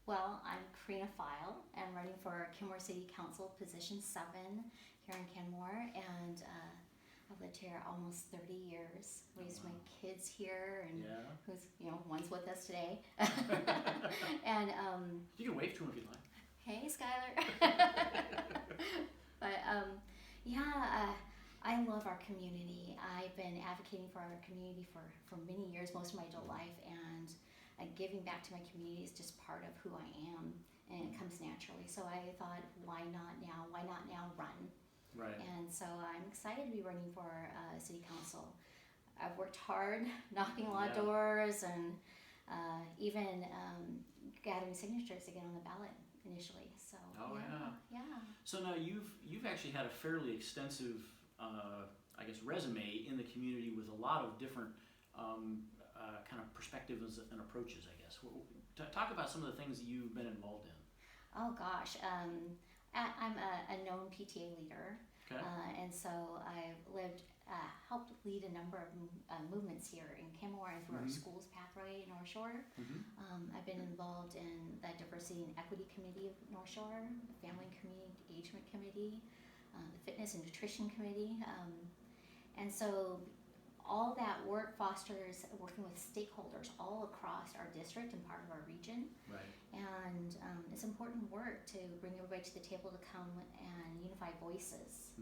Well, I'm Corina Pfeil. I'm running for Kenmore City Council position 7 here in Kenmore, and I've lived here almost 30 years. Raised my kids here, and Yeah. who's one's with us today. And You can wave to him if you'd like. hey, Skylar. But I love our community. I've been advocating for our community for many years, most of my adult life, and giving back to my community is just part of who I am, and it comes naturally. So I thought, why not now? Why not now run? Right. And so I'm excited to be running for city council. I've worked hard, knocking a lot of doors, and even gathering signatures to get on the ballot initially. So yeah. So now you've actually had a fairly extensive, I guess, resume in the community with a lot of different kind of perspectives and approaches, I guess. Talk about some of the things that you've been involved in. Oh gosh, I'm a known PTA leader, Okay. and so I've helped lead a number of movements here in Kenmore and through our schools pathway in North Shore. I've been involved in the Diversity and Equity Committee of North Shore, the Family and Community Engagement Committee, the Fitness and Nutrition Committee, and so all that work fosters working with stakeholders all across our district and part of our region. Right. And it's important work to bring everybody to the table to come and unify voices,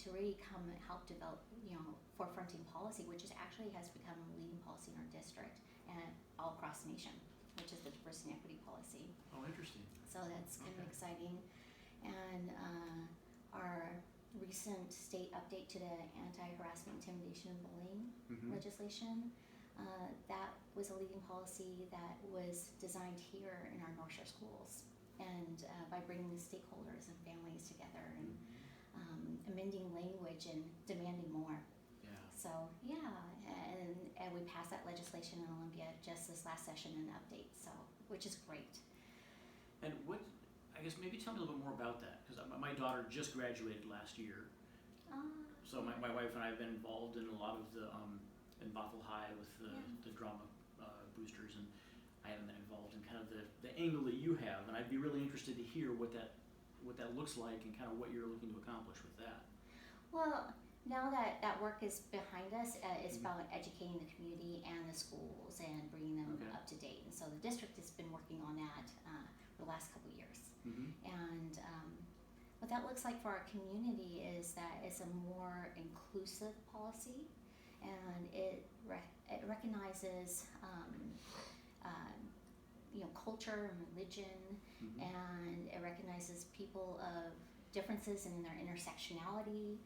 to really come and help develop, forefronting policy, which actually has become a leading policy in our district and all across the nation, which is the diversity and equity policy. Oh, interesting. So that's kind of exciting. And our recent state update to the anti-harassment, intimidation, and bullying legislation, that was a leading policy that was designed here in our North Shore schools, and by bringing the stakeholders and families together and amending language and demanding more. Yeah. So and we passed that legislation in Olympia just this last session in the update, so which is great. And I guess maybe tell me a little bit more about that, because my daughter just graduated last year. So my wife and I have been involved in a lot of the in Bothell High with the drama boosters, and I haven't been involved in kind of the angle that you have, and I'd be really interested to hear what that looks like and kind of what you're looking to accomplish with that. Well, now that work is behind us, it's about educating the community and the schools and bringing them up to date. And so the district has been working on that for the last couple of years. And what that looks like for our community is that it's a more inclusive policy, and it recognizes culture and religion, and it recognizes people of differences in their intersectionality,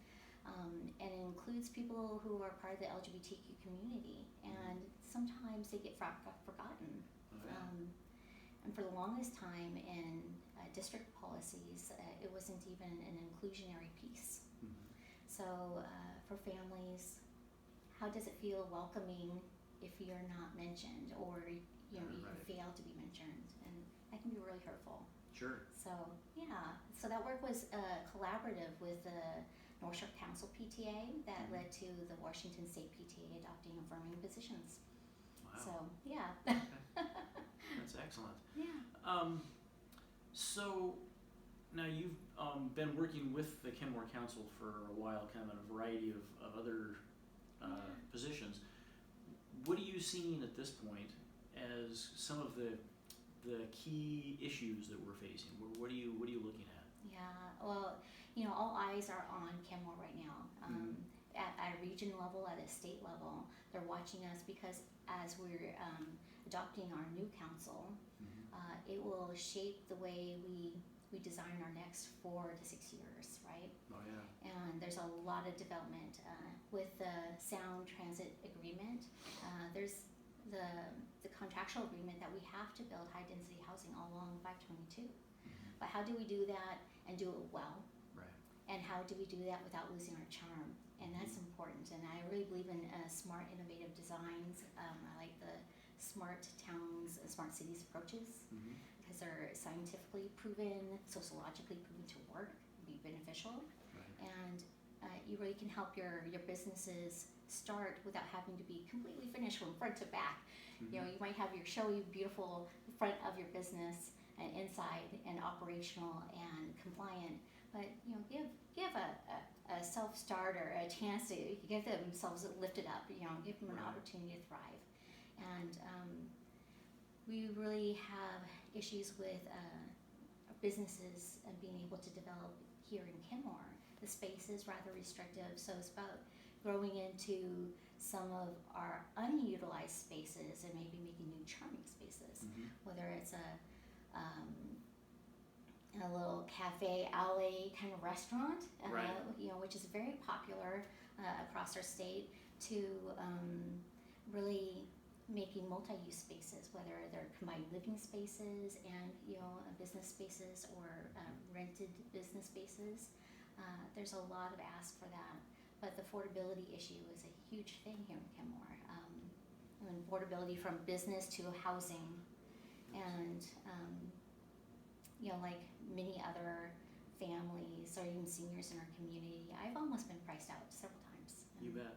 and it includes people who are part of the LGBTQ community, and sometimes they get forgotten. And for the longest time in district policies, it wasn't even an inclusionary piece. So for families, how does it feel welcoming if you're not mentioned, or you fail to be mentioned? And that can be really hurtful. Sure. So so that work was collaborative with the North Shore Council PTA that led to the Washington State PTA adopting affirming positions. Wow. So yeah. That's excellent. Yeah. So now you've been working with the Kenmore Council for a while, kind of in a variety of other positions. What are you seeing at this point as some of the key issues that we're facing? What are you looking at? Yeah. Well, all eyes are on Kenmore right now. At a region level, at a state level, they're watching us because as we're adopting our new council, it will shape the way we design our next 4 to 6 years, right? Oh yeah. And there's a lot of development with the Sound Transit Agreement. There's the contractual agreement that we have to build high density housing all along 522. But how do we do that and do it well? Right. And how do we do that without losing our charm? And that's important. And I really believe in smart, innovative designs. I like the smart towns and smart cities approaches because they're scientifically proven, sociologically proven to work, be beneficial. Right. And you really can help your businesses start without having to be completely finished from front to back. You might have your showy, beautiful front of your business, and inside and operational and compliant. But give a self-starter a chance to get themselves lifted up. Give them an opportunity to thrive. And we really have issues with businesses being able to develop here in Kenmore. The space is rather restrictive, so it's about growing into some of our unutilized spaces and maybe making new charming spaces. Whether it's a little cafe alley kind of restaurant, which is very popular across our state, to really making multi-use spaces, whether they're combined living spaces and business spaces or rented business spaces. There's a lot of ask for that, but the affordability issue is a huge thing here in Kenmore. And affordability from business to housing, and like many other families or even seniors in our community, I've almost been priced out several times. You bet.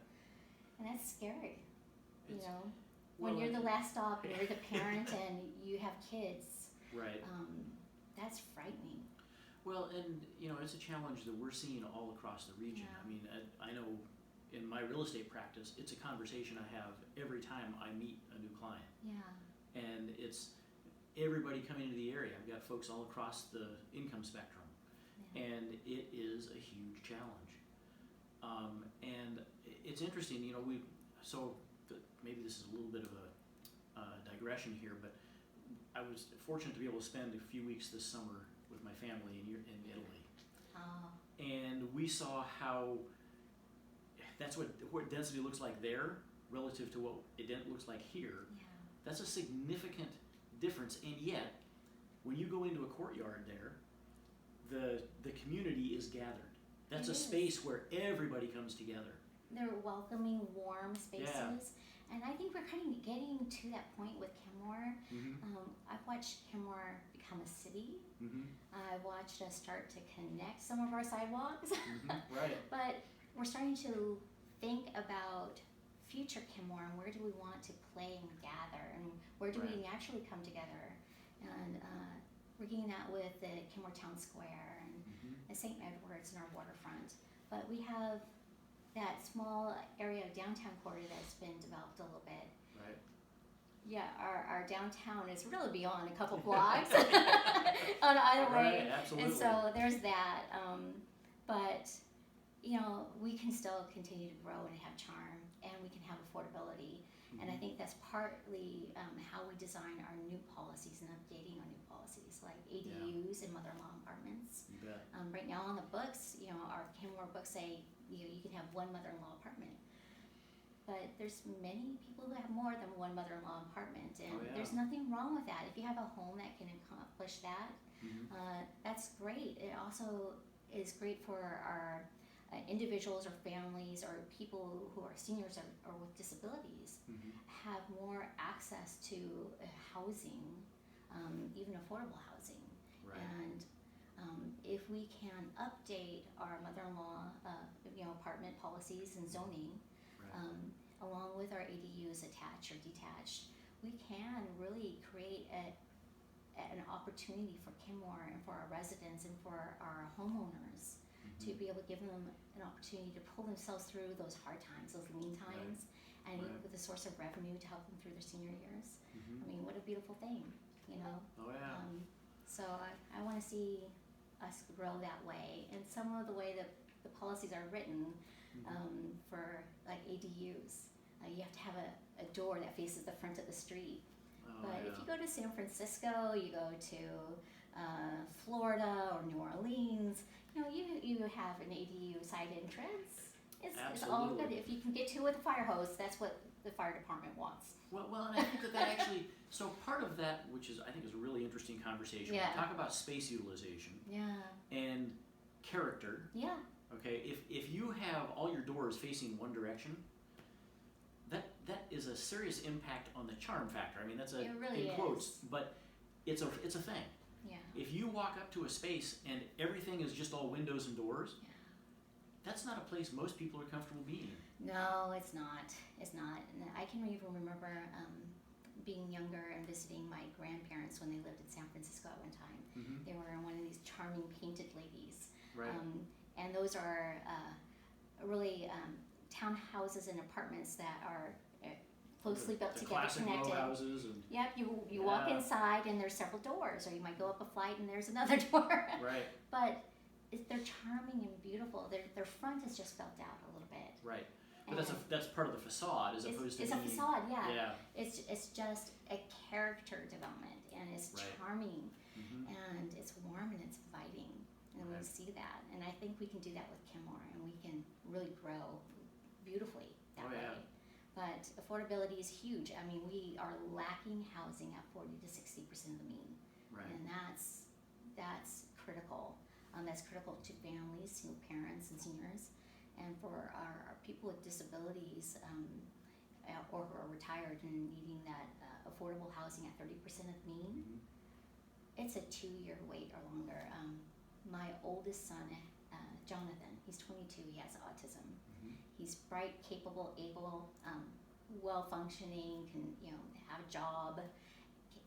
And that's scary. Well, when you're the last stop and you're the parent and you have kids, right? That's frightening. Well, and it's a challenge that we're seeing all across the region. Yeah. I mean, I know in my real estate practice, it's a conversation I have every time I meet a new client. Yeah. And it's everybody coming into the area. I've got folks all across the income spectrum, and it is a huge challenge. And it's interesting, maybe this is a little bit of a digression here, but I was fortunate to be able to spend a few weeks this summer with my family in Italy. Oh. And we saw how that's what density looks like there relative to what it looks like here. Yeah. That's a significant difference, and yet when you go into a courtyard there, the community is gathered. That's a space where everybody comes together. They're welcoming, warm spaces. Yeah. And I think we're kind of getting to that point with Kenmore. I've watched Kenmore become a city. I've watched us start to connect some of our sidewalks. Right. But we're starting to think about future Kenmore and where do we want to play and gather and where do we actually come together. And we're getting that with the Kenmore Town Square and St. Edward's and our waterfront. But we have that small area of downtown corridor that's been developed a little bit. Right. Yeah, our downtown is really beyond a couple blocks on either way. Right, absolutely. And so there's that. But we can still continue to grow and have charm, and we can have affordability. And I think that's partly how we design our new policies and updating our new policies, like ADUs and mother-in-law apartments. You bet. Right now on the books, our Kenmore books say you can have one mother-in-law apartment. But there's many people who have more than one mother-in-law apartment, and there's nothing wrong with that. If you have a home that can accomplish that, that's great. It also is great for our individuals or families or people who are seniors or with disabilities have more access to housing, even affordable housing. Right. And if we can update our mother-in-law apartment policies and zoning, along with our ADUs attached or detached, we can really create an opportunity for Kenmore and for our residents and for our homeowners to be able to give them an opportunity to pull themselves through those hard times, those lean times, and with a source of revenue to help them through their senior years. I mean, what a beautiful thing, Oh yeah. So I want to see us grow that way, and some of the way that the policies are written for like ADUs, you have to have a door that faces the front of the street. But if you go to San Francisco, you go to Florida or New Orleans, you have an ADU side entrance. It's all good. If you can get to it with a fire hose, that's what the fire department wants. Well, and I think that actually, so part of that, which I think is a really interesting conversation. Yeah. We talk about space utilization. And character. Yeah. Okay, if you have all your doors facing one direction, that is a serious impact on the charm factor. I mean, that's it really in quotes, is. but it's a thing. Yeah. If you walk up to a space and everything is just all windows and doors, that's not a place most people are comfortable being. No, it's not. It's not. And I can even remember being younger and visiting my grandparents when they lived in San Francisco at one charming painted ladies. Right. And those are really townhouses and apartments that are closely built the together, classic connected. row houses and Yep, you walk inside and there's several doors, or you might go up a flight and there's another door. Right. But they're charming and beautiful. Their front is just built out a little bit. Right. But that's part of the facade as opposed to it's being... a facade, yeah. Yeah. It's just a character development, and it's charming, and it's warm and it's inviting, and we see that. And I think we can do that with Kenmore, and we can really grow beautifully that way. Yeah. But affordability is huge. I mean, we are lacking housing at 40 to 60% of the mean, and that's critical. That's critical to families, single parents, and seniors. And for our people with disabilities or who are retired and needing that affordable housing at 30% of mean, it's a 2-year wait or longer. My oldest son, Jonathan, he's 22, he has autism. He's bright, capable, able, well-functioning, can have a job,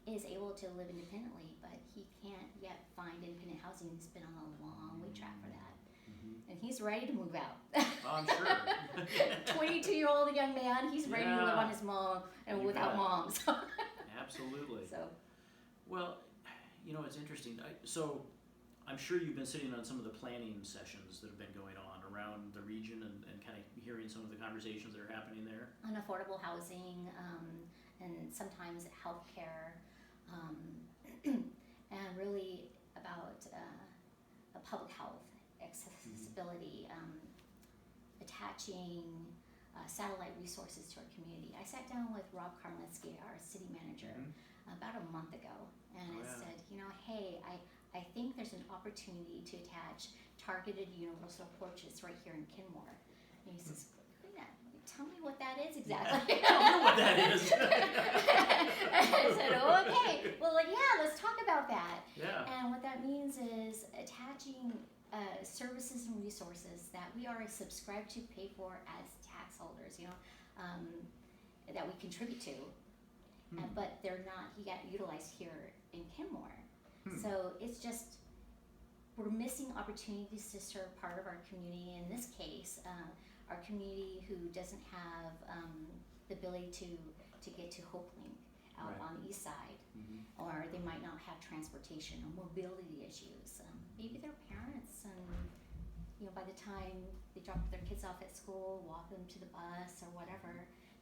is able to live independently, but he can't yet find independent housing. He's been on a long wait track for that. And he's ready to move out. Oh, I'm sure. 22-year-old young man, he's ready to live on his mom and without mom. So. Absolutely. So. Well, it's interesting. So I'm sure you've been sitting on some of the planning sessions that have been going on around the region and kind of hearing some of the conversations that are happening there. On affordable housing and sometimes healthcare, and really about public health, accessibility, attaching satellite resources to our community. I sat down with Rob Karlinski, our city manager, about a month ago, and I said, hey, I think there's an opportunity to attach targeted universal porches right here in Kenmore. And he says, Corina, tell me what that is exactly. I don't know what that is. I said, okay, well, yeah, let's talk about that. Yeah. And what that means is attaching services and resources that we are subscribed to pay for as tax holders, that we contribute to, but they're not yet utilized here in Kenmore. So it's just, we're missing opportunities to serve part of our community. In this case, our community who doesn't have the ability to get to Hopeling out on the east side, or they might not have transportation or mobility issues. Maybe their parents, and by the time they drop their kids off at school, walk them to the bus or whatever,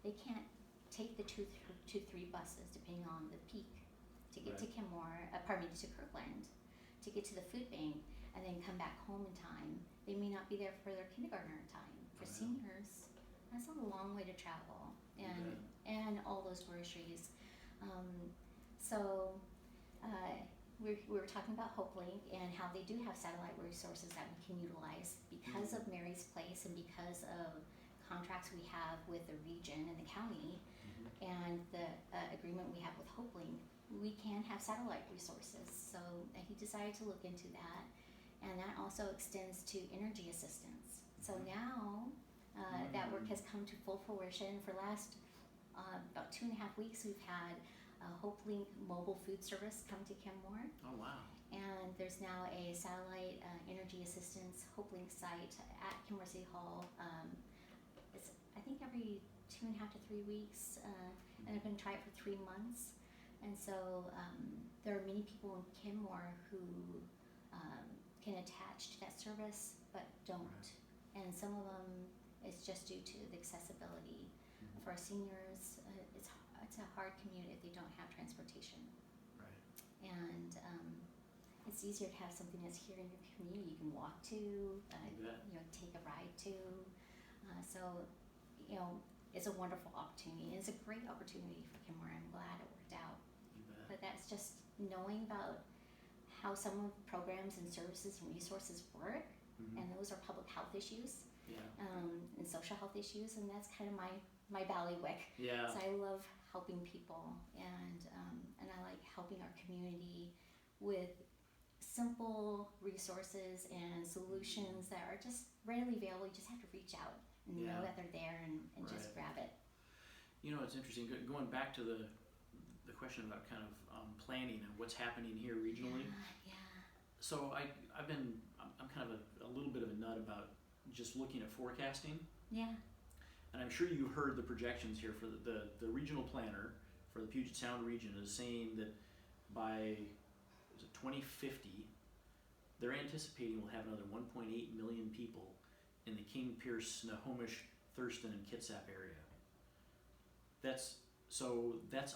they can't take the 2-3 buses depending on the peak to get to Kenmore, to Kirkland, to get to the food bank, and then come back home in time. They may not be there for their kindergartner in time. For seniors, that's a long way to travel, and all those groceries. We were talking about HopeLink and how they do have satellite resources that we can utilize because of Mary's Place and because of contracts we have with the region and the county, and the agreement we have with HopeLink. We can have satellite resources. So he decided to look into that, and that also extends to energy assistance. So now that work has come to full fruition. For last about 2.5 weeks, we've had HopeLink mobile food service come to Kenmore. Oh, wow. And there's now a satellite energy assistance HopeLink site at Kenmore City Hall. It's, I think, every 2.5 to 3 weeks, and I've been trying it for 3 months. And so there are many people in Kenmore who can attach to that service but don't. And some of them it's just due to the accessibility. For our seniors, it's a hard commute if they don't have transportation. And it's easier to have something that's here in your community you can walk to, take a ride to. It's a wonderful opportunity. It's a great opportunity for Kenmore. I'm glad it worked out. But that's just knowing about how some of the programs and services and resources work, and those are public health issues, and social health issues, and that's kind of my bailiwick. So I love helping people, and I like helping our community with simple resources and solutions that are just readily available. You just have to reach out and know that they're there and just grab it. It's interesting, going back to the question about kind of planning and what's happening here regionally. So I'm kind of a little bit of a nut about just looking at forecasting. Yeah. And I'm sure you've heard the projections here for the regional planner for the Puget Sound region is saying that by 2050, they're anticipating we'll have another 1.8 million people in the King, Pierce, Snohomish, Thurston, and Kitsap area. That's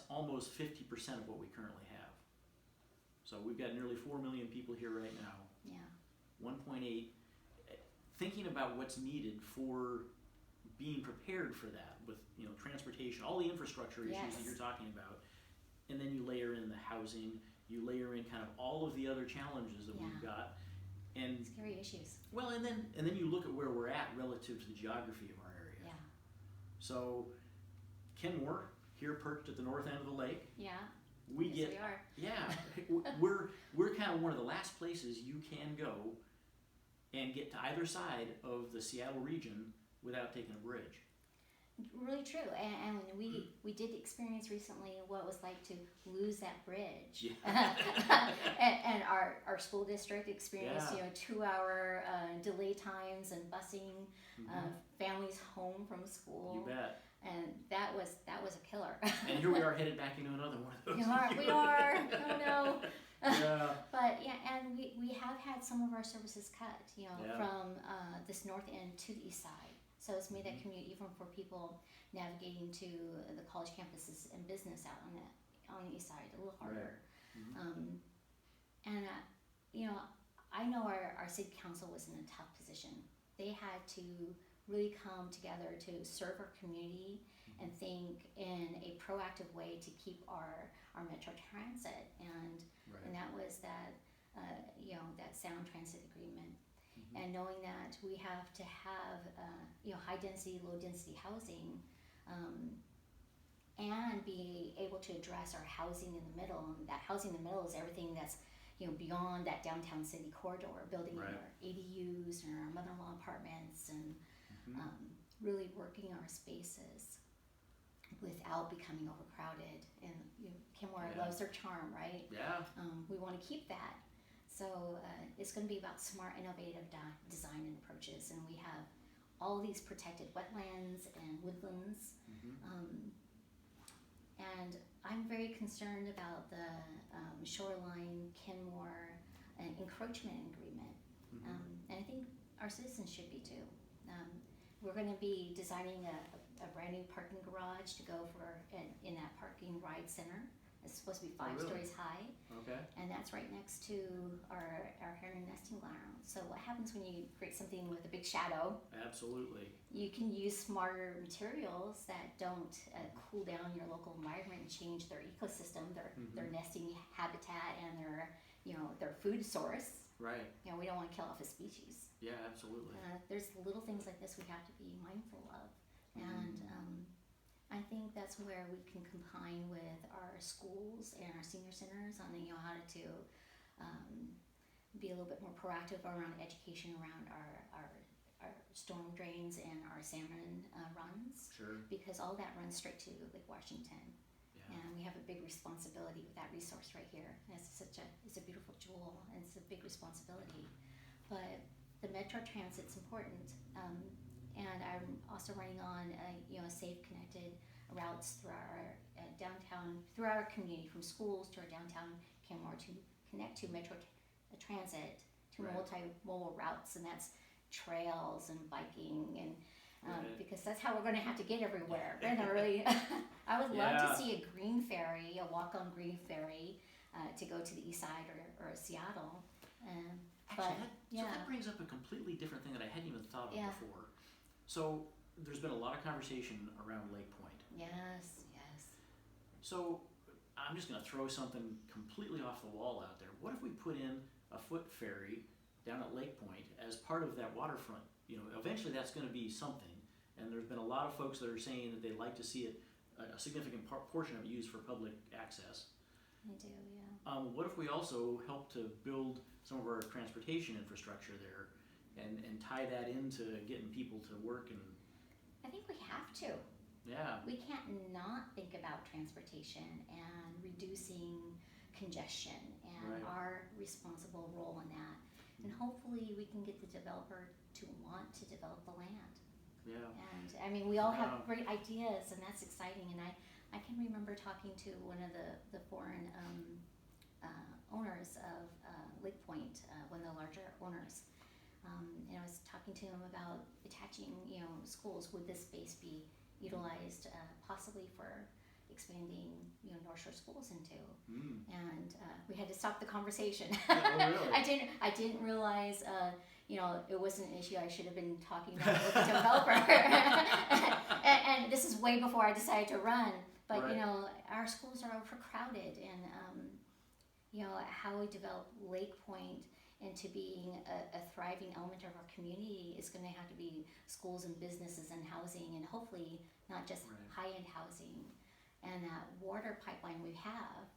almost 50% of what we currently have. So we've got nearly 4 million people here right now. Yeah. 1.8. Thinking about what's needed for being prepared for that with transportation, all the infrastructure issues Yes. that you're talking about, and then you layer in the housing, you layer in kind of all of the other challenges that we've got, and scary issues. Well, and then you look at where we're at relative to the geography of our area. Yeah. So, Kenmore here perched at the north end of the lake. Yeah. We yes, get we are. yeah. we're kind of one of the last places you can go and get to either side of the Seattle region without taking a bridge. Really true, and we did experience recently what it was like to lose that bridge. Yeah. and our school district experienced 2-hour delay times and busing families home from school. You bet. And that was a killer. And here we are headed back into another one of those. We are. Oh no. Yeah. But yeah, and we have had some of our services cut, from this north end to the east side. So it's made that commute even for people navigating to the college campuses and business out on the east side a little harder. Right. And I know our city council was in a tough position. They had to really come together to serve our community and think in a proactive way to keep our Metro Transit, and that was that that sound transit agreement. And knowing that we have to have high density, low density housing, and be able to address our housing in the middle. And that housing in the middle is everything that's beyond that downtown city corridor, building our ADUs and our mother-in-law apartments, and really working our spaces without becoming overcrowded. And Kenmore loves their charm, right? Yeah. We want to keep that. So it's going to be about smart, innovative design and approaches, and we have all these protected wetlands and woodlands. And I'm very concerned about the shoreline Kenmore encroachment agreement, and I think our citizens should be too. We're going to be designing a brand new parking garage to go in that parking ride center. It's supposed to be 5 stories high. Okay. And that's right next to our heron nesting ground. So what happens when you create something with a big shadow? Absolutely. You can use smarter materials that don't cool down your local environment and change their ecosystem, their nesting habitat, and their food source. Right. We don't want to kill off a species. Yeah, absolutely. There's little things like this we have to be mindful of. And I think that's where we can combine with our schools and our senior centers on how to be a little bit more proactive around education around our storm drains and our salmon runs. Sure. Because all that runs straight to Lake Washington. Yeah. And we have a big responsibility with that resource right here. And it's a beautiful jewel, and it's a big responsibility. But the Metro Transit's important. And I'm also running on safe, connected routes through our downtown, through our community, from schools to our downtown Kenmore, to connect to Metro Transit, to multimodal routes, and that's trails and biking, and because that's how we're going to have to get everywhere. We're gonna really, I would love to see a green ferry, a walk-on green ferry, to go to the east side or Seattle. Actually, that brings up a completely different thing that I hadn't even thought of before. So there's been a lot of conversation around Lake Point. Yes. So I'm just going to throw something completely off the wall out there. What if we put in a foot ferry down at Lake Point as part of that waterfront? Eventually that's going to be something. And there's been a lot of folks that are saying that they'd like to see it, a significant portion of it used for public access. I do, yeah. What if we also help to build some of our transportation infrastructure there and tie that into getting people to work? And I think we have to. Yeah. We can't not think about transportation and reducing congestion and our responsible role in that. And hopefully we can get the developer to want to develop the land. Yeah. And I mean, we all have great ideas, and that's exciting. And I can remember talking to one of the foreign owners of Lake Point, one of the larger owners. And I was talking to him about attaching, schools. Would this space be utilized possibly for expanding, North Shore schools into? And we had to stop the conversation. Oh, really? I didn't realize, it wasn't an issue I should have been talking about with the developer. and this is way before I decided to run. But right. Our schools are overcrowded, and how we develop Lake Point into being a thriving element of our community is going to have to be schools and businesses and housing, and hopefully not just right. high-end housing. And that water pipeline we have,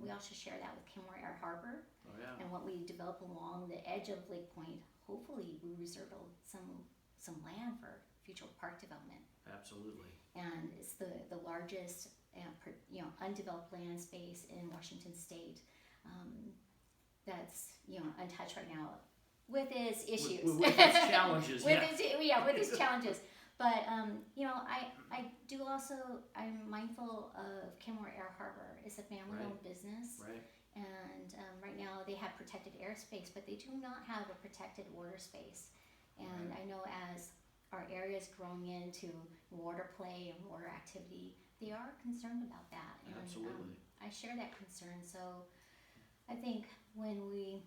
we also share that with Kenmore Air Harbor. Oh, yeah. And what we develop along the edge of Lake Point, hopefully we reserve some land for future park development. Absolutely. And it's the largest undeveloped land space in Washington State. That's untouched right now with its issues, with its challenges. with its challenges. But I do also, I'm mindful of Kenmore Air Harbor. It's a family-owned business, right. And right now they have protected airspace, but they do not have a protected water space. And I know as our area is growing into water play and water activity, they are concerned about that. And, absolutely. I share that concern. So I think when we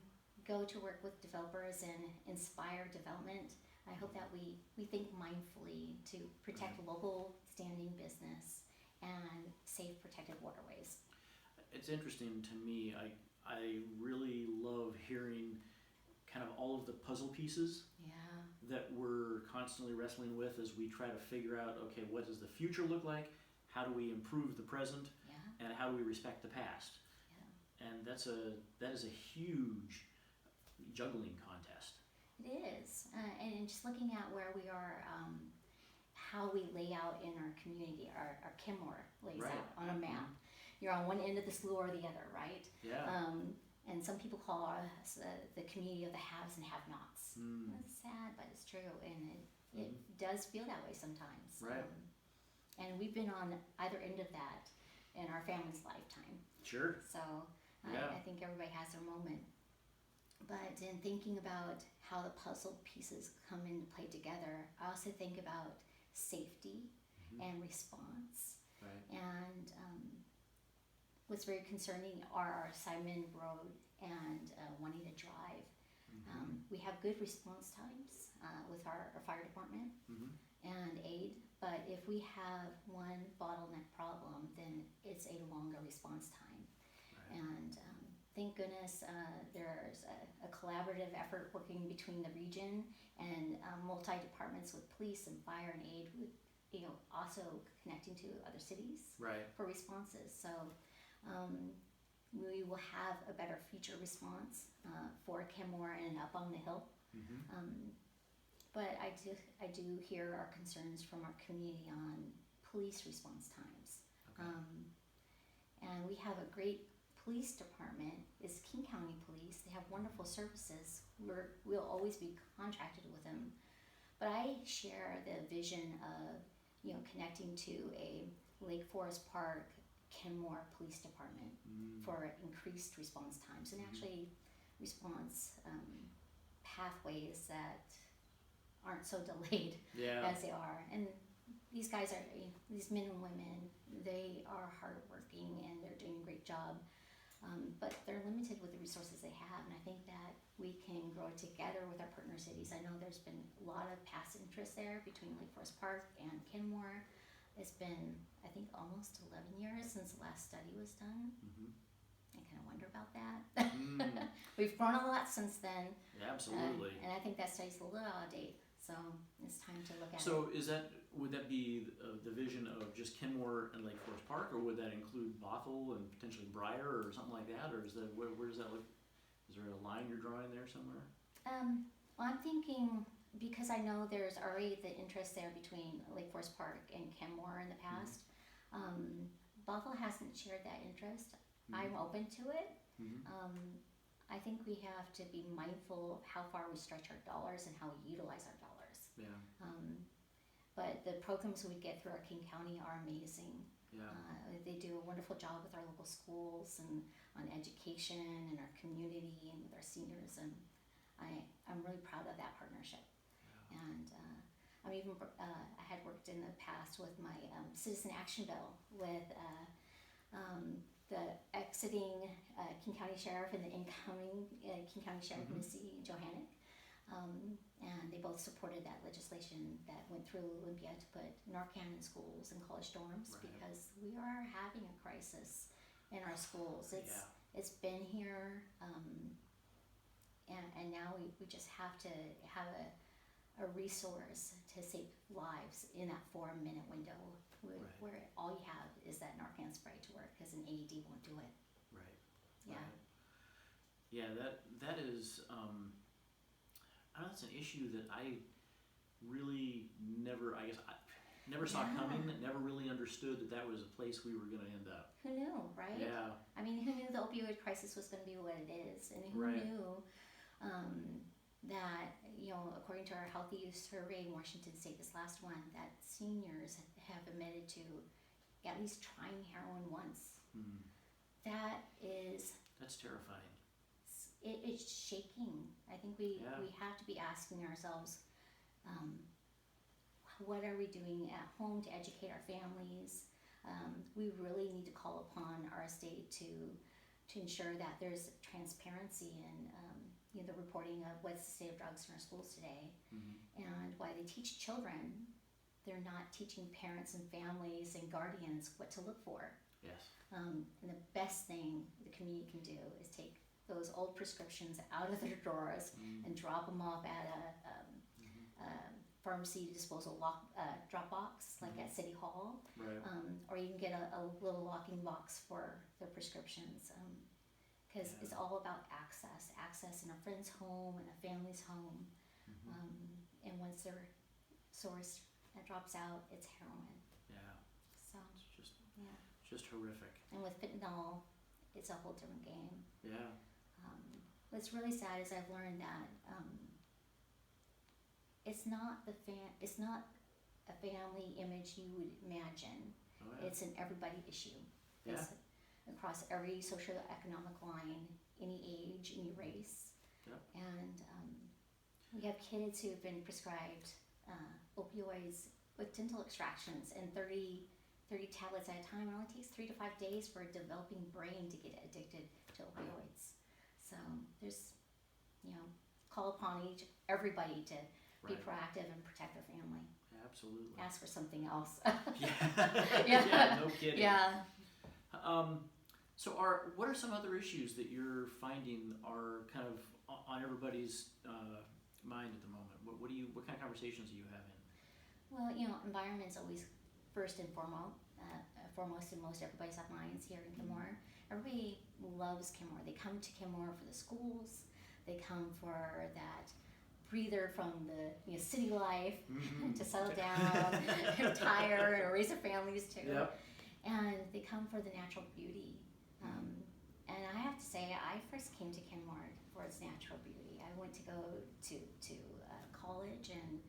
go to work with developers and inspire development, I hope that we think mindfully to protect local standing business and safe protected waterways. It's interesting to me. I really love hearing kind of all of the puzzle pieces that we're constantly wrestling with as we try to figure out, okay, what does the future look like? How do we improve the present? And how do we respect the past? And that is a huge juggling contest. It is, and just looking at where we are, how we lay out in our community, our Kenmore lays out on a map. You're on one end of the slough or the other, right? Yeah. And some people call us the community of the haves and have-nots. It's sad, but it's true, and it does feel that way sometimes. Right. And we've been on either end of that in our family's lifetime. Sure. So I think everybody has their moment. But in thinking about how the puzzle pieces come into play together, I also think about safety and response. Right. And what's very concerning are our Simon Road and wanting to drive. We have good response times with our fire department and aid, but if we have one bottleneck problem, then it's a longer response time. Right. And thank goodness there's a collaborative effort working between the region and multi-departments with police and fire and aid, with also connecting to other cities for responses. So we will have a better future response for Kenmore and up on the hill. But I do hear our concerns from our community on police response times. And we have a great police department. Is King County Police. They have wonderful services. We'll always be contracted with them. But I share the vision of connecting to a Lake Forest Park Kenmore Police Department for increased response times and actually response pathways that aren't so delayed as they are. And these guys are, these men and women, they are hardworking and they're doing a great job. But they're limited with the resources they have, and I think that we can grow together with our partner cities. I know there's been a lot of past interest there between Lake Forest Park and Kenmore. It's been, I think, almost 11 years since the last study was done. I kind of wonder about that. We've grown a lot since then. Yeah, absolutely. And I think that study's a little out of date, so it's time to look at it. So would that be the vision of just Kenmore and Lake Forest Park, or would that include Bothell and potentially Briar or something like that, or is that where does that look? Is there a line you're drawing there somewhere? Well, I'm thinking, because I know there's already the interest there between Lake Forest Park and Kenmore in the past. Bothell hasn't shared that interest. I'm open to it. I think we have to be mindful of how far we stretch our dollars and how we utilize our dollars. Yeah. But the programs we get through our King County are amazing. Yeah. They do a wonderful job with our local schools and on education and our community and with our seniors, and I'm really proud of that partnership. Yeah. And I'm even I had worked in the past with my citizen action bill with the exiting King County Sheriff and the incoming King County Sheriff, Missy Johannick. And they both supported that legislation that went through Olympia to put Narcan in schools and college dorms, Right. because we are having a crisis in our schools. It's been here, and now we just have to have a resource to save lives in that 4-minute window where all you have is that Narcan spray to work, because an AED won't do it. Right. Yeah. Right. Yeah, that is, I don't know, that's an issue that I really never saw coming, never really understood that was a place we were going to end up. Who knew, right? Yeah. I mean, who knew the opioid crisis was going to be what it is? And who Right. knew that, according to our Healthy Youth Survey in Washington State, this last one, that seniors have admitted to at least trying heroin once. That's terrifying. It's shaking. I think we have to be asking ourselves, what are we doing at home to educate our families? We really need to call upon our state to ensure that there's transparency in the reporting of what's the state of drugs in our schools today, and why they teach children. They're not teaching parents and families and guardians what to look for. Yes. And the best thing the community can do is take those old prescriptions out of their drawers and drop them off at a pharmacy disposal drop box, like at City Hall. Right. Or you can get a little locking box for their prescriptions, because it's all about access in a friend's home and a family's home. And once their source drops out, it's heroin. Yeah. So It's yeah. just horrific. And with fentanyl, it's a whole different game. Yeah. What's really sad is I've learned that it's not a family image you would imagine. Oh, yeah. It's an everybody issue. Yeah. It's across every socioeconomic line, any age, any race. Yep. And we have kids who have been prescribed opioids with dental extractions and 30 tablets at a time. It only takes 3 to 5 days for a developing brain to get addicted to opioids. So there's, call upon everybody to be proactive and protect their family. Absolutely. Ask for something else. Yeah, no kidding. Yeah. So what are some other issues that you're finding are kind of on everybody's mind at the moment? What kind of conversations are you having? Well, environment's always first and foremost in most everybody's minds here in Kenmore. Everybody loves Kenmore. They come to Kenmore for the schools. They come for that breather from the city life to settle down, retire, and raise their families too. Yep. And they come for the natural beauty. And I have to say, I first came to Kenmore for its natural beauty. I went to go to college, and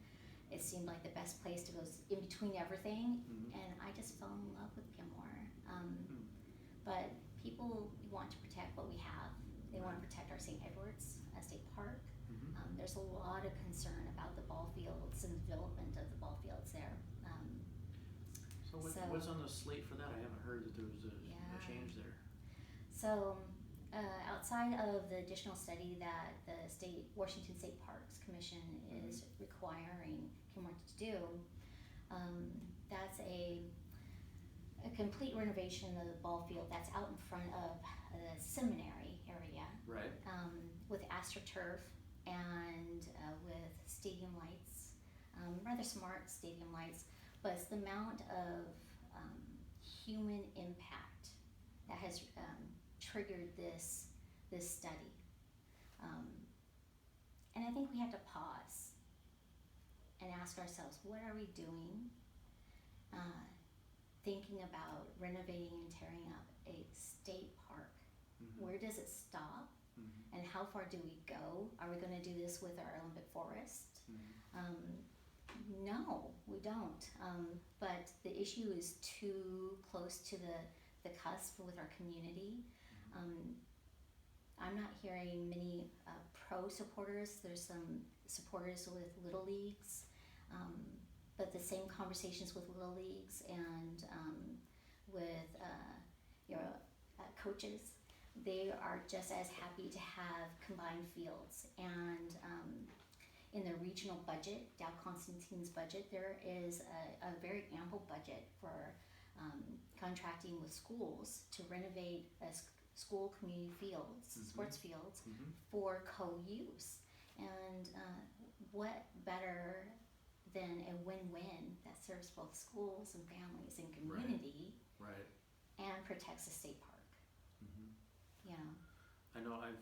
it seemed like the best place to go in between everything. And I just fell in love with Kenmore. But people want to protect what we have. They want to protect our St. Edward's State Park. There's a lot of concern about the ball fields and the development of the ball fields there. So what's on the slate for that? I haven't heard that there was a change there. So outside of the additional study that the Washington State Parks Commission is requiring Kenmore to do, that's a complete renovation of the ball field that's out in front of the seminary area. Right. With AstroTurf and with stadium lights, rather smart stadium lights, but it's the amount of human impact that has triggered this study. And I think we have to pause and ask ourselves, what are we doing? Thinking about renovating and tearing up a state park. Where does it stop? and how far do we go? Are we going to do this with our Olympic forest? No, we don't. But the issue is too close to the cusp with our community. I'm not hearing many pro supporters. There's some supporters with little leagues, but the same conversations with little leagues and with coaches. They are just as happy to have combined fields. And in the regional budget, Dow Constantine's budget, there is a very ample budget for contracting with schools to renovate school community fields, sports fields, for co-use. And what better than a win-win that serves both schools and families and community, right. And protects the state park. I know I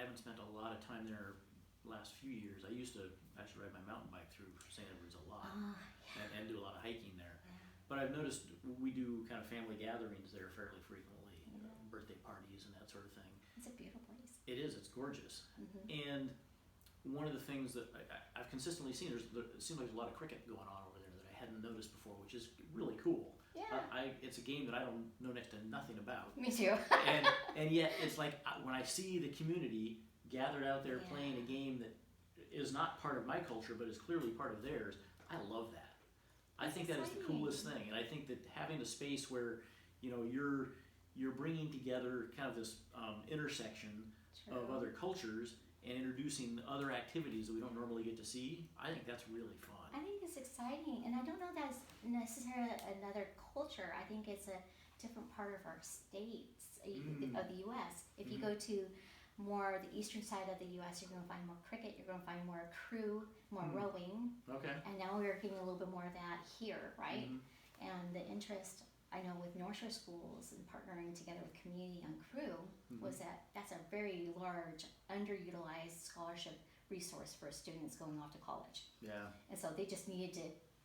haven't spent a lot of time there last few years. I used to actually ride my mountain bike through St. Edwards a lot and do a lot of hiking there. But I've noticed we do kind of family gatherings there fairly frequently, birthday parties and that sort of thing. It's a beautiful place. It is. It's gorgeous. And one of the things that I've consistently seen, it seems like there's a lot of cricket going on over there that I hadn't noticed before, which is really cool. Yeah. It's a game that I don't know next to nothing about. Me too. and yet it's like when I see the community gathered out there playing a game that is not part of my culture but is clearly part of theirs, I love that. I think that is the coolest thing, and I think that having a space where you're bringing together kind of this intersection of other cultures and introducing other activities that we don't normally get to see, I think that's really fun. I think it's exciting, and I don't know that's necessarily another culture. I think it's a different part of our states of the U.S. If you go to more the eastern side of the U.S., you're going to find more cricket, you're going to find more crew, more rowing. Okay. And now we're getting a little bit more of that here, right? And the interest, I know with North Shore schools and partnering together with community on crew, was that's a very large, underutilized scholarship resource for students going off to college. Yeah. And so they just needed to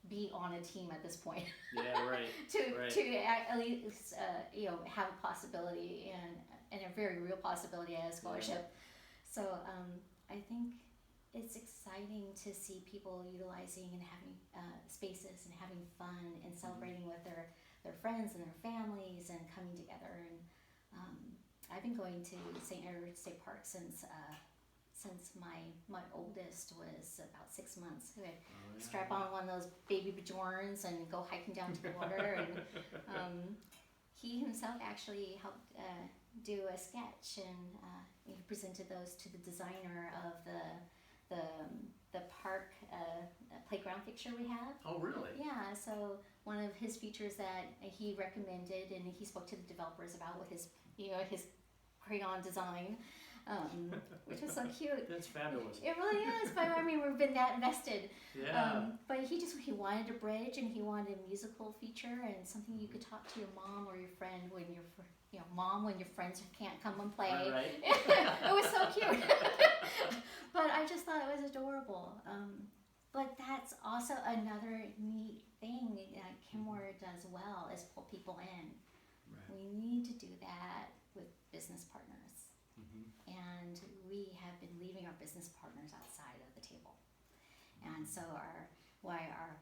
be on a team at this point. Yeah, right. to at least have a possibility and a very real possibility at a scholarship. So I think it's exciting to see people utilizing and having spaces and having fun and celebrating with their friends and their families and coming together. And I've been going to St. Edward State Park since my oldest was about 6 months. Who would strap on one of those baby bajorans and go hiking down to the water. And he himself actually helped do a sketch, and he presented those to the designer of the park playground fixture we have. Oh, really? Yeah. So one of his features that he recommended, and he spoke to the developers about with his his crayon design. Which was so cute. That's fabulous. It really is. But I mean, we've been that invested. Yeah. But he wanted a bridge, and he wanted a musical feature and something you could talk to your mom or your friend when when your friends can't come and play. Right. It was so cute. But I just thought it was adorable. But that's also another neat thing that Kenmore does well is pull people in. Right. We need to do that with business partners. And we have been leaving our business partners outside of the table. And so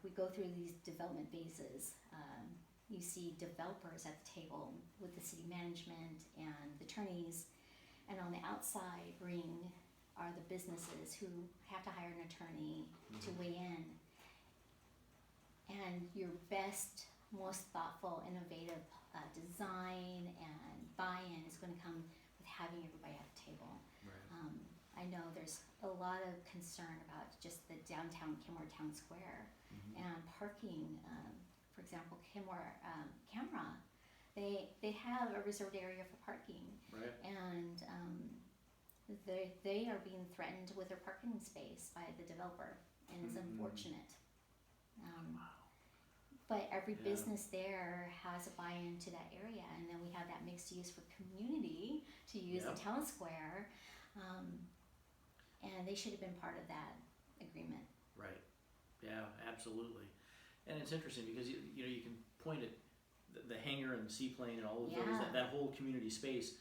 we go through these development phases. You see developers at the table with the city management and the attorneys, and on the outside ring are the businesses who have to hire an attorney to weigh in. And your best, most thoughtful, innovative design and buy-in is going to come with having everybody at the table. Right. I know there's a lot of concern about just the downtown Kenmore Town Square and parking. For example, Kenmore Camera, they have a reserved area for parking, right. And they are being threatened with their parking space by the developer, and it's unfortunate. But every business there has a buy-in to that area, and then we have that mixed use for community to use the town square, and they should have been part of that agreement. Right. Yeah, absolutely. And it's interesting because you can point at the hangar and the seaplane and all of those, that whole community space,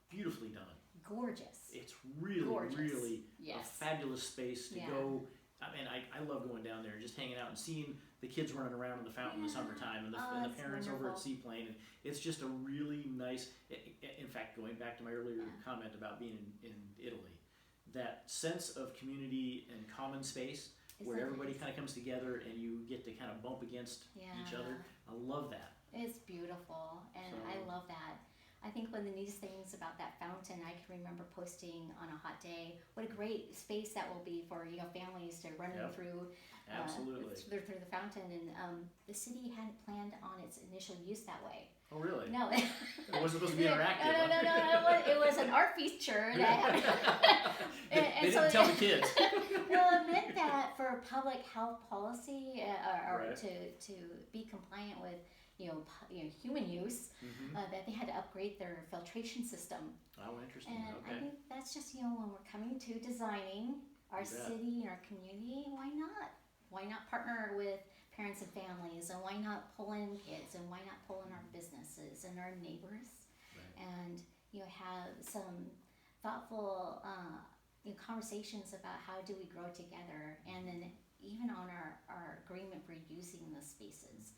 beautifully done. gorgeous. It's really, Gorgeous. really Yes. a fabulous space to Yeah. go. I mean, I love going down there and just hanging out and seeing the kids running around in the fountain in the Yeah. summertime and Oh, the it's parents over at wonderful. Seaplane. And it's just a really nice, in fact, going back to my earlier Yeah. comment about being in Italy, that sense of community and common space It's where like- everybody kind of comes together and you get to kind of bump against each other. I love that. It's beautiful, and So- I love that. I think one of the neatest things about that fountain, I can remember posting on a hot day, what a great space that will be for families to run Yep. through Absolutely. through the fountain. And the city hadn't planned on its initial use that way. Oh, really? No, It wasn't supposed to be interactive. no. It was an art feature. They didn't tell the kids. Well, it meant that for public health policy, or Right. to be compliant with human use, Mm-hmm. that they had to upgrade their filtration system. Oh, interesting. And Okay. I think that's just when we're coming to designing our You bet. city and our community, why not? Why not partner with parents and families, and why not pull in kids, and why not pull in our businesses and our neighbors, Right. and have some thoughtful conversations about how do we grow together, and then even on our agreement for using the spaces,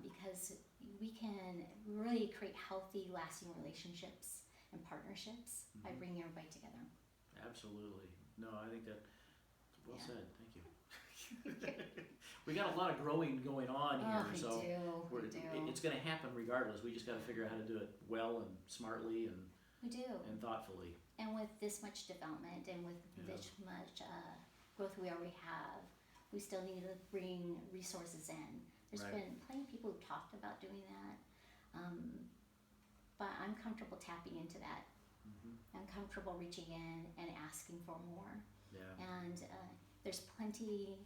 because we can really create healthy, lasting relationships and partnerships by Mhm. bringing everybody together. Absolutely. No, I think that's well Yeah. said. Thank you. We got a lot of growing going on here, so We do. it's going to happen regardless. We just got to figure out how to do it well and smartly and We do. thoughtfully. And with this much development and with Yeah. this much growth we already have, we still need to bring resources in. There's Right. been plenty of people who've talked about doing that, but I'm comfortable tapping into that. Mm-hmm. I'm comfortable reaching in and asking for more. Yeah. And there's plenty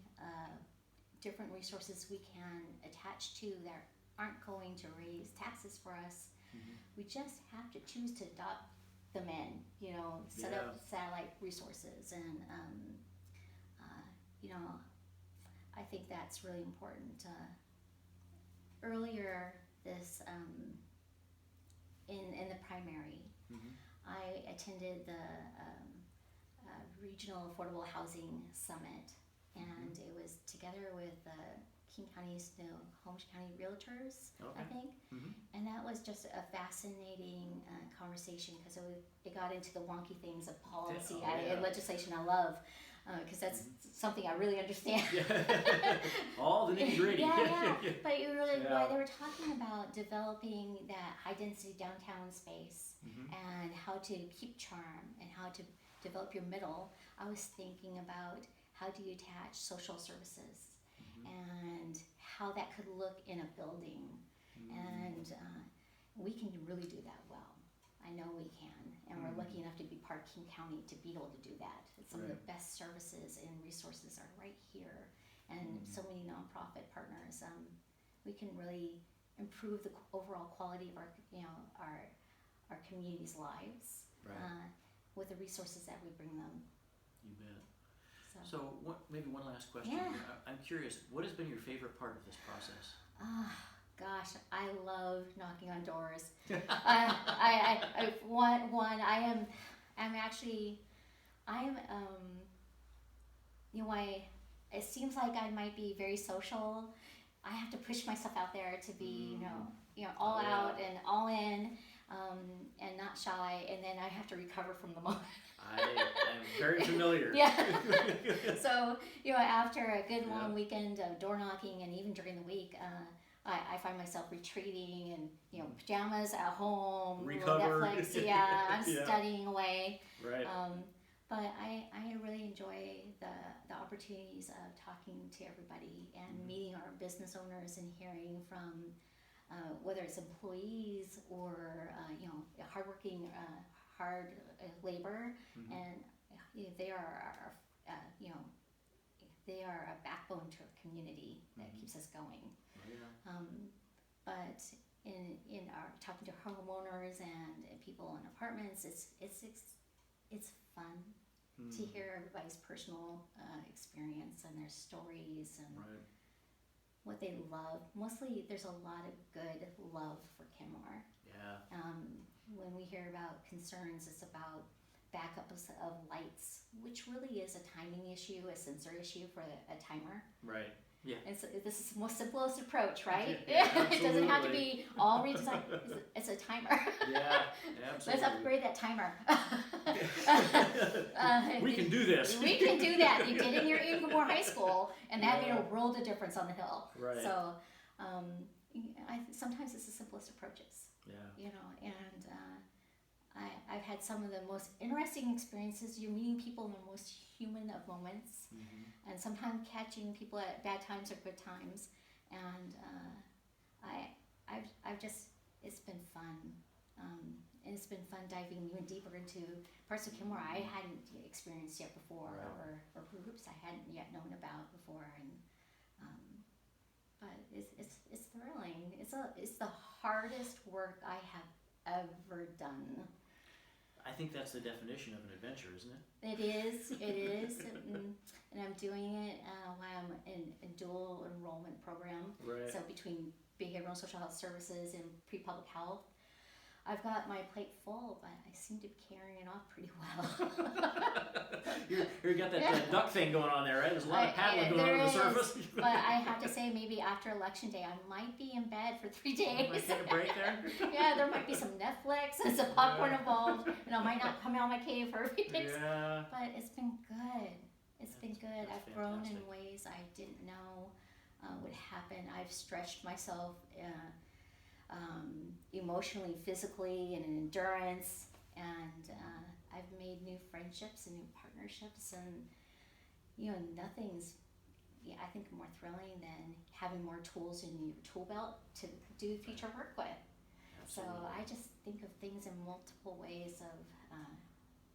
different resources we can attach to that aren't going to raise taxes for us. Mm-hmm. We just have to choose to adopt them in, set up satellite resources, and I think that's really important. Earlier this in the primary, Mm-hmm. I attended the Regional Affordable Housing Summit, and it was together with King County, Holmes County Realtors, I Okay. think. Mm-hmm. And that was just a fascinating conversation, because it got into the wonky things of policy and legislation I love, because that's something I really understand. All the nitty gritty. Yeah. But you really, Yeah. while they were talking about developing that high density downtown space, Mm-hmm. and how to keep charm and how to develop your middle, I was thinking about how do you attach social services, and how that could look in a building. And we can really do that well. I know we can, and we're lucky enough to be part of King County to be able to do that. Some of the best services and resources are right here, and so many nonprofit partners. We can really improve the overall quality of our community's lives, Right. with the resources that we bring them. You bet. So, So maybe one last question. Yeah. Here. I'm curious, what has been your favorite part of this process? gosh, I love knocking on doors. I it seems like I might be very social. I have to push myself out there to be, all out and all in, and not shy, and then I have to recover from the moment. I am very familiar. Yeah. So, after a good long weekend of door knocking, and even during the week, I find myself retreating and, pajamas at home, Recover. Netflix. Yeah, I'm Yeah. studying away. Right. But I really enjoy the opportunities of talking to everybody and meeting our business owners and hearing from whether it's employees or hardworking, hard labor, and they are they are a backbone to our community that keeps us going. Yeah. But in our talking to homeowners and people in apartments, it's fun to hear everybody's personal experience and their stories and Right. what they love. Mostly, there's a lot of good love for Kenmore. Yeah. When we hear about concerns, it's about backups of lights, which really is a timing issue, a sensor issue for a timer. Right. Yeah. And so this is the most simplest approach, right? Yeah, It doesn't have to absolutely. be all redesigned. It's a timer. Yeah, absolutely. Let's upgrade that timer. We can do this. We can do that. You did in Kenmore High School, and that made a world of difference on the hill. Right. So sometimes it's the simplest approaches. Yeah. You know, and I've had some of the most interesting experiences. You're meeting people in the most human of moments, and sometimes catching people at bad times or good times. And I've just, it's been fun. And it's been fun diving even deeper into parts of Kenmore I hadn't experienced yet before, or groups I hadn't yet known about before. And but it's thrilling. It's the hardest work I have ever done. I think that's the definition of an adventure, isn't it? It is, and I'm doing it while I'm in a dual enrollment program. Right. So between behavioral and social health services and pre-public health, I've got my plate full, but I seem to be carrying it off pretty well. you got that duck thing going on there, right? There's a lot of paddling going on the surface. But I have to say, maybe after election day, I might be in bed for 3 days. Might take a break there. Yeah, there might be some Netflix and some popcorn involved, and I might not come out of my cave for a few days. Yeah. But it's been good. It's been good. That's I've grown in fantastic. ways I didn't know would happen. I've stretched myself emotionally, physically, and in endurance, and I've made new friendships and new partnerships, and nothing's I think more thrilling than having more tools in your tool belt to do future work with. Absolutely. So I just think of things in multiple ways of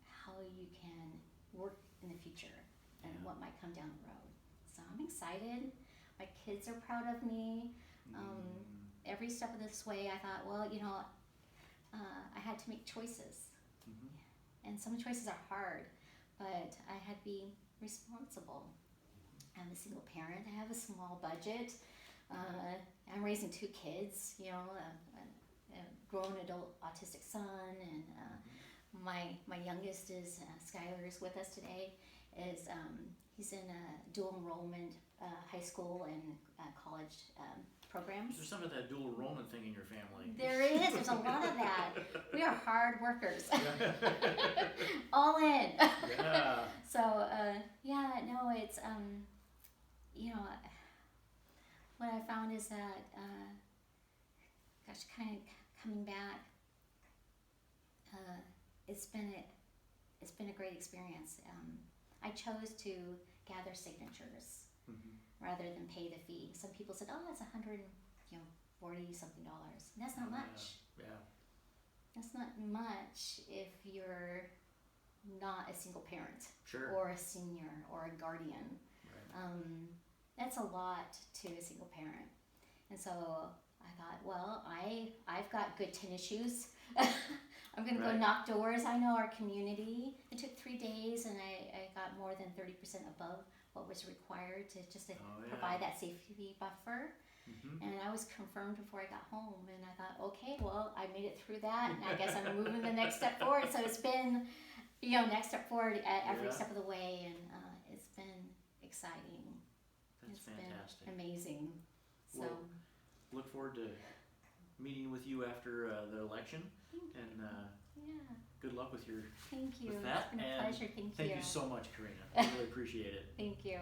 how you can work in the future and what might come down the road. So I'm excited. My kids are proud of me. Every step of this way, I thought, well, I had to make choices. And some choices are hard, but I had to be responsible. I'm a single parent. I have a small budget. I'm raising 2 kids, a grown adult autistic son, and my youngest is Skylar is with us today. He's in a dual enrollment high school and college programs. There's some of that dual enrollment thing in your family. There is. There's a lot of that. We are hard workers. All in. Yeah. So it's what I found is that kind of coming back, it's been a great experience. I chose to gather signatures rather than pay the fee. Some people said, "Oh, it's $140 something." And that's not much. Yeah. That's not much if you're not a single parent, Sure. or a senior, or a guardian. Right. That's a lot to a single parent. And so I thought, well, I've got good tennis shoes. I'm going to go knock doors. I know our community. It took 3 days, and I got more than 30% above what was required to provide that safety buffer. And I was confirmed before I got home, and I thought, okay, well, I made it through that, and I guess I'm moving the next step forward. So it's been, next step forward at every step of the way, and it's been exciting. That's fantastic. Been amazing. So Well, look forward to meeting with you after the election, and good luck with your Thank you. with that. It's been a pleasure. Thank you. Thank you so much, Corina. I really appreciate it. Thank you.